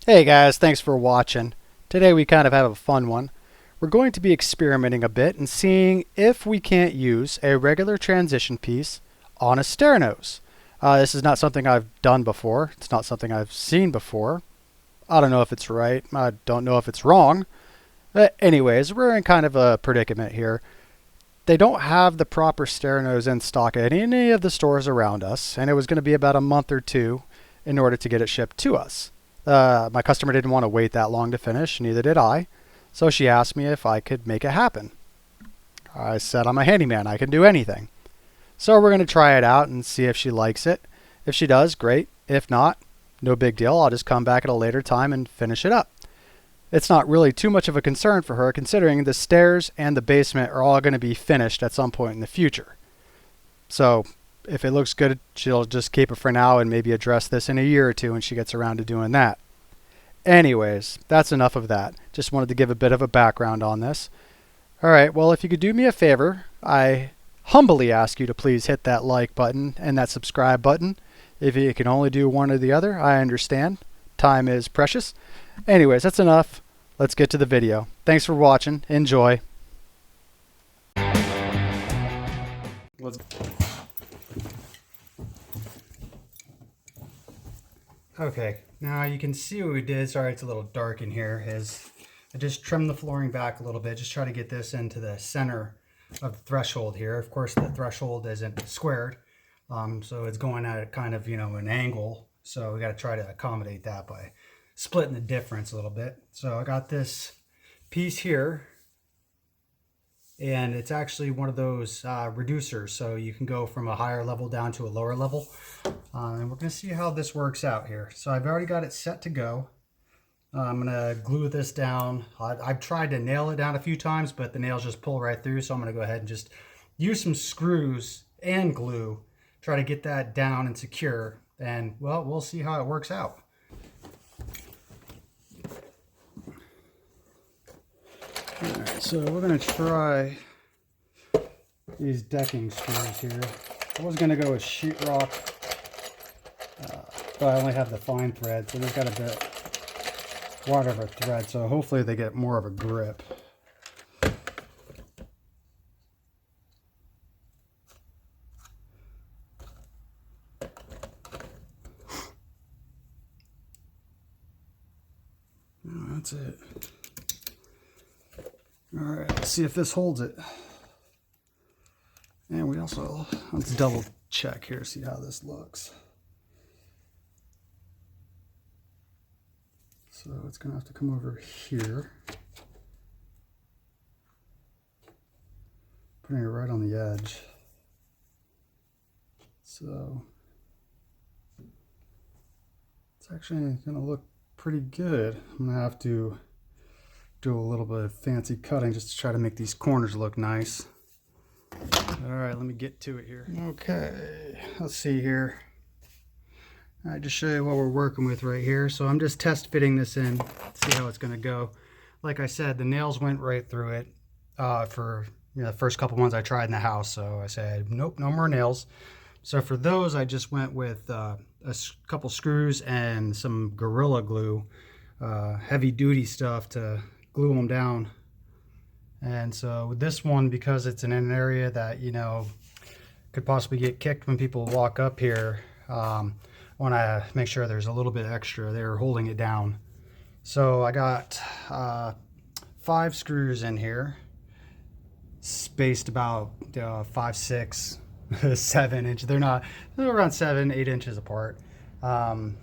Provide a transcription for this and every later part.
Hey guys, thanks for watching. Today we kind of have a fun one. We're going to be experimenting a bit and seeing if we can't use a regular transition piece on a stair nose. This is not something I've done before. It's not something I've seen before. I don't know if it's right. I don't know if it's wrong. But anyways, we're in kind of a predicament here. They don't have the proper stair nose in stock at any of the stores around us, and it was going to be about a month or two in order to get it shipped to us. My customer didn't want to wait that long to finish, neither did I. So she asked me if I could make it happen. I said I'm a handyman, I can do anything. So we're going to try it out and see if she likes it. If she does, great. If not, no big deal. I'll just come back at a later time and finish it up. It's not really too much of a concern for her considering the stairs and the basement are all going to be finished at some point in the future. So if it looks good, she'll just keep it for now and maybe address this in a year or two when she gets around to doing that. Anyways, that's enough of that. Just wanted to give a bit of a background on this. Alright, well, if you could do me a favor, I humbly ask you to please hit that like button and that subscribe button. If you can only do one or the other, I understand. Time is precious. Anyways, that's enough. Let's get to the video. Thanks for watching. Enjoy. Let's Okay, now you can see what we did. Sorry, it's a little dark in here. I just trimmed the flooring back a little bit, just try to get this into the center of the threshold here. Of course, the threshold isn't squared, so it's going at kind of, an angle. So we got to try to accommodate that by splitting the difference a little bit. So I got this piece here, and it's actually one of those reducers, so you can go from a higher level down to a lower level. And we're going to see how this works out here. So I've already got it set to go. I'm going to glue this down. I've tried to nail it down a few times, but the nails just pull right through. So I'm going to go ahead and just use some screws and glue, try to get that down and secure. And well, we'll see how it works out. Alright, so we're going to try these decking screws here. I was going to go with sheetrock, but I only have the fine thread, so they've got a bit wider of a thread, so hopefully they get more of a grip. That's it. Alright, let's see if this holds it. And we also, let's double check here, see how this looks. So it's going to have to come over here. Putting it right on the edge. So it's actually going to look pretty good. I'm going to have to do a little bit of fancy cutting just to try to make these corners look nice. All right, let me get to it here. Okay, let's see here. All right, just show you what we're working with right here. So I'm just test fitting this in, see how it's going to go. Like I said, the nails went right through it for the first couple ones I tried in the house. So I said, nope, no more nails. So for those, I just went with a couple screws and some Gorilla Glue, heavy duty stuff to glue them down. And so with this one, because it's in an area that, could possibly get kicked when people walk up here, I want to make sure there's a little bit extra there holding it down. So I got 5 screws in here, spaced about 5, 6, 7 inches. They're around 7, 8 inches apart. And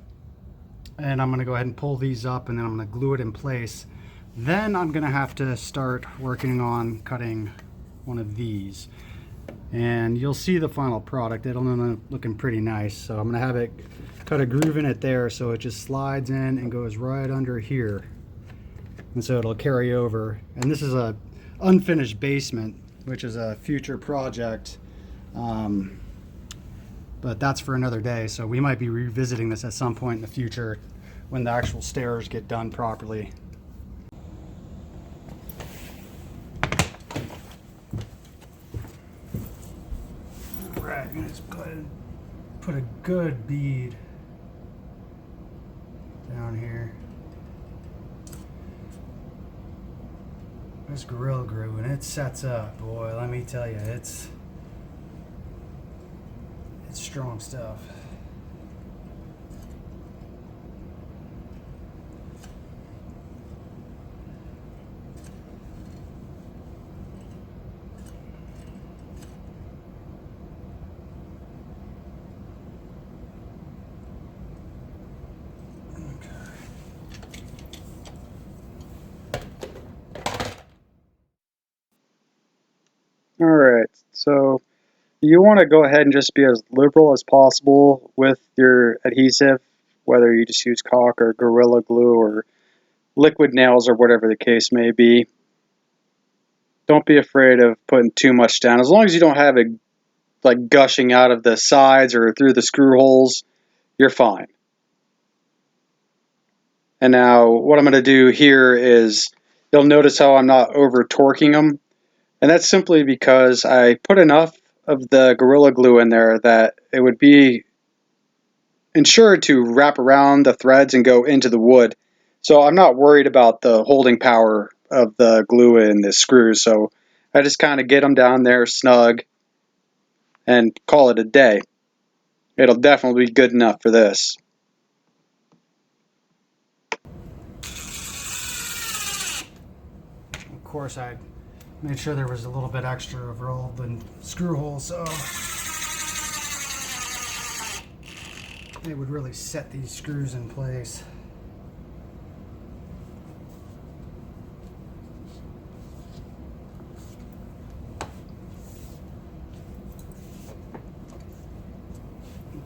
I'm going to go ahead and pull these up, and then I'm going to glue it in place. Then I'm going to have to start working on cutting one of these. And you'll see the final product. It'll end up looking pretty nice. So I'm going to have it cut a groove in it there so it just slides in and goes right under here. And so it'll carry over. And this is a unfinished basement, which is a future project. But that's for another day. So we might be revisiting this at some point in the future when the actual stairs get done properly. Alright, I'm going to just go ahead and put a good bead down here. This Gorilla Glue, and it sets up, boy, let me tell you, it's strong stuff. Alright, so you want to go ahead and just be as liberal as possible with your adhesive, whether you just use caulk or Gorilla Glue or liquid nails or whatever the case may be. Don't be afraid of putting too much down. As long as you don't have it like gushing out of the sides or through the screw holes, you're fine. And now what I'm going to do here is, you'll notice how I'm not over torquing them. And that's simply because I put enough of the Gorilla Glue in there that it would be ensured to wrap around the threads and go into the wood. So I'm not worried about the holding power of the glue in the screws. So I just kind of get them down there snug and call it a day. It'll definitely be good enough for this. Of course, I made sure there was a little bit extra of all the screw holes, so it would really set these screws in place.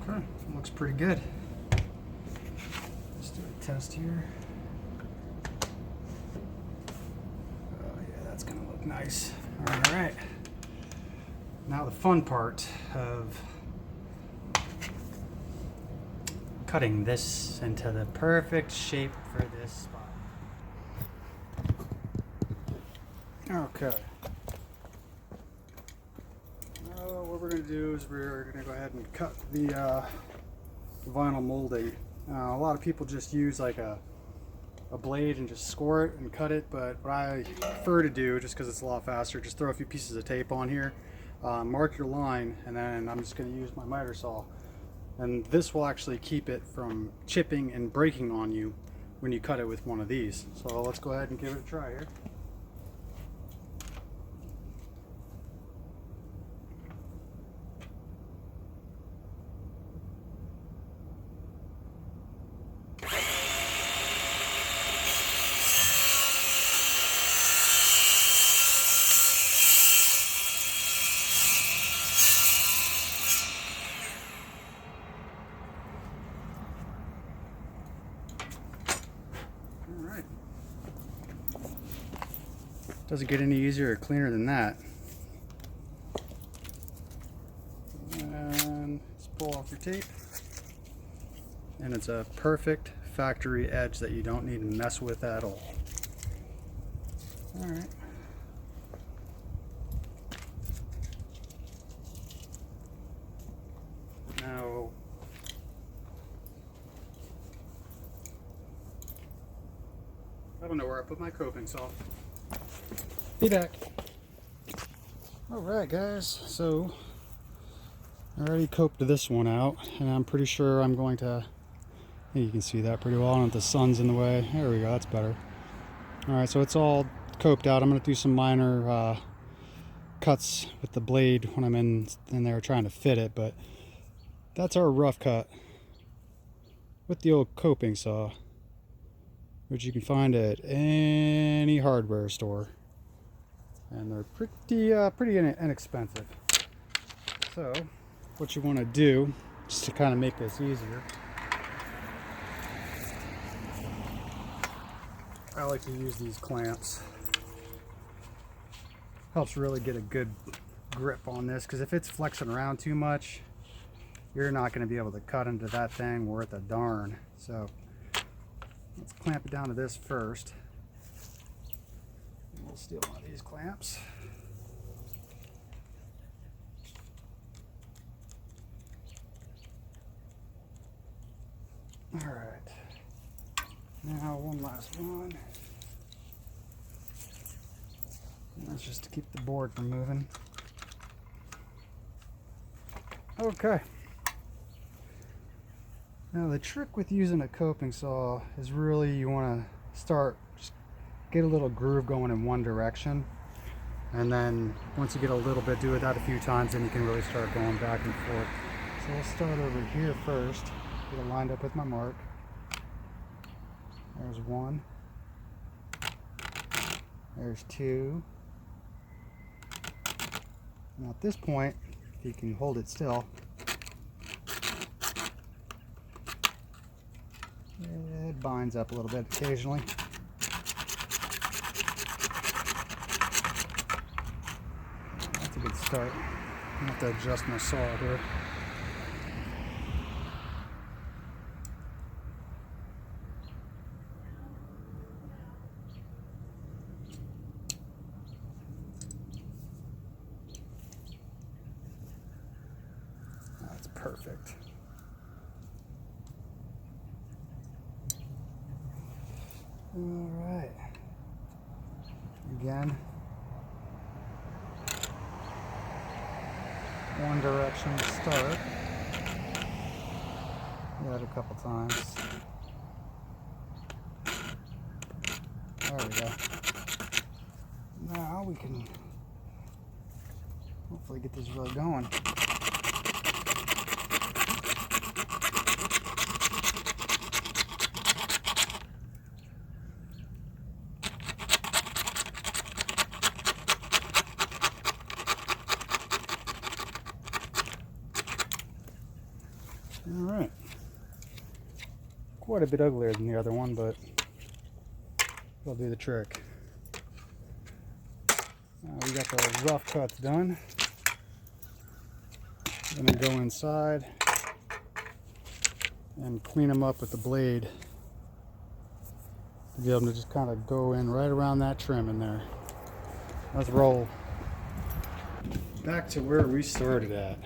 Okay, looks pretty good. Let's do a test here. Oh yeah, that's gonna look nice. All right. Now the fun part of cutting this into the perfect shape for this spot. Okay. What we're going to do is we're going to go ahead and cut the vinyl molding. A lot of people just use like a blade and just score it and cut it, but what I prefer to do, just because it's a lot faster, just throw a few pieces of tape on here, mark your line, and then I'm just going to use my miter saw. And this will actually keep it from chipping and breaking on you when you cut it with one of these. So let's go ahead and give it a try here. Alright. Doesn't get any easier or cleaner than that. And just pull off your tape. And it's a perfect factory edge that you don't need to mess with at all. Alright. Now, I don't know where I put my coping saw. Be back. Alright guys, so I already coped this one out, and I'm pretty sure I'm going to, I think you can see that pretty well. I don't know if the sun's in the way. There we go, that's better. Alright, so it's all coped out. I'm going to do some minor cuts with the blade when I'm in there trying to fit it, but that's our rough cut with the old coping saw, which you can find at any hardware store, and they're pretty inexpensive. So what you want to do, just to kind of make this easier, I like to use these clamps. Helps really get a good grip on this, because if it's flexing around too much, you're not going to be able to cut into that thing worth a darn. So let's clamp it down to this first. And we'll steal one of these clamps. All right. Now one last one. That's just to keep the board from moving. Okay. Now the trick with using a coping saw is really you want to start, just get a little groove going in one direction. And then once you get a little bit, do it that a few times, then you can really start going back and forth. So we'll start over here first. Get it lined up with my mark. There's one. There's two. Now at this point, if you can hold it still, it binds up a little bit occasionally. That's a good start. I have to adjust my saw here. That's perfect. All right. Again, one direction to start. Do that a couple times. There we go. Now we can hopefully get this really going. Alright, quite a bit uglier than the other one, but it'll do the trick. We got the rough cuts done. I'm going to go inside and clean them up with the blade to be able to just kind of go in right around that trim in there. Let's roll. Back to where we started at.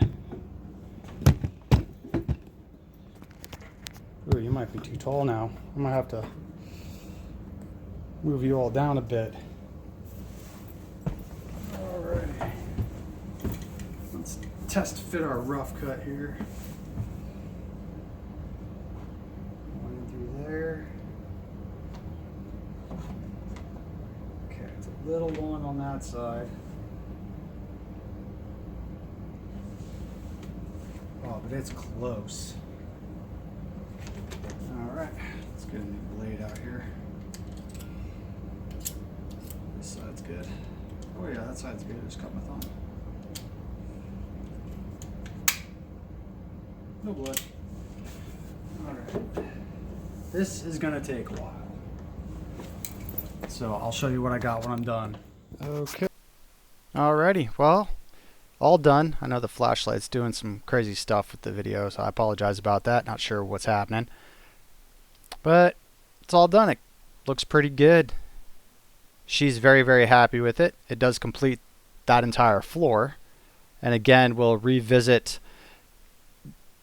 Ooh, you might be too tall now. I might have to move you all down a bit. Alrighty. Let's test fit our rough cut here. One through there. Okay, it's a little long on that side. Oh, but it's close. Alright, let's get a new blade out here. This side's good. Oh yeah, that side's good. Just cut my thumb. No blood. Alright. This is gonna take a while. So I'll show you what I got when I'm done. Okay. Alrighty, well, all done. I know the flashlight's doing some crazy stuff with the video, so I apologize about that. Not sure what's happening. But it's all done. It looks pretty good. She's very, very happy with it. It does complete that entire floor. And again, we'll revisit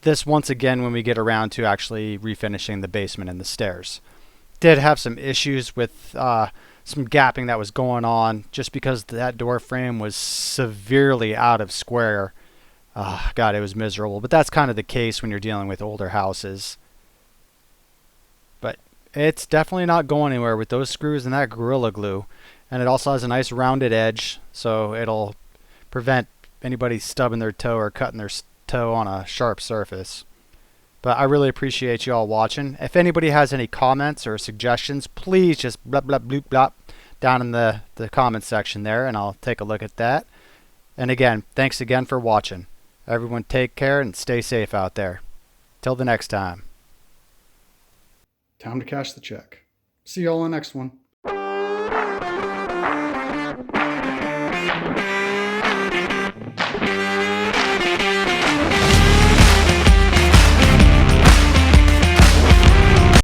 this once again when we get around to actually refinishing the basement and the stairs. Did have some issues with some gapping that was going on just because that door frame was severely out of square. God, it was miserable. But that's kind of the case when you're dealing with older houses. But it's definitely not going anywhere with those screws and that Gorilla Glue. And it also has a nice rounded edge, so it'll prevent anybody stubbing their toe or cutting their toe on a sharp surface. But I really appreciate you all watching. If anybody has any comments or suggestions, please just blah blah bloop blop down in the comment section there, and I'll take a look at that. And again, thanks again for watching. Everyone take care and stay safe out there. Till the next time. Time to cash the check. See you all in the next one.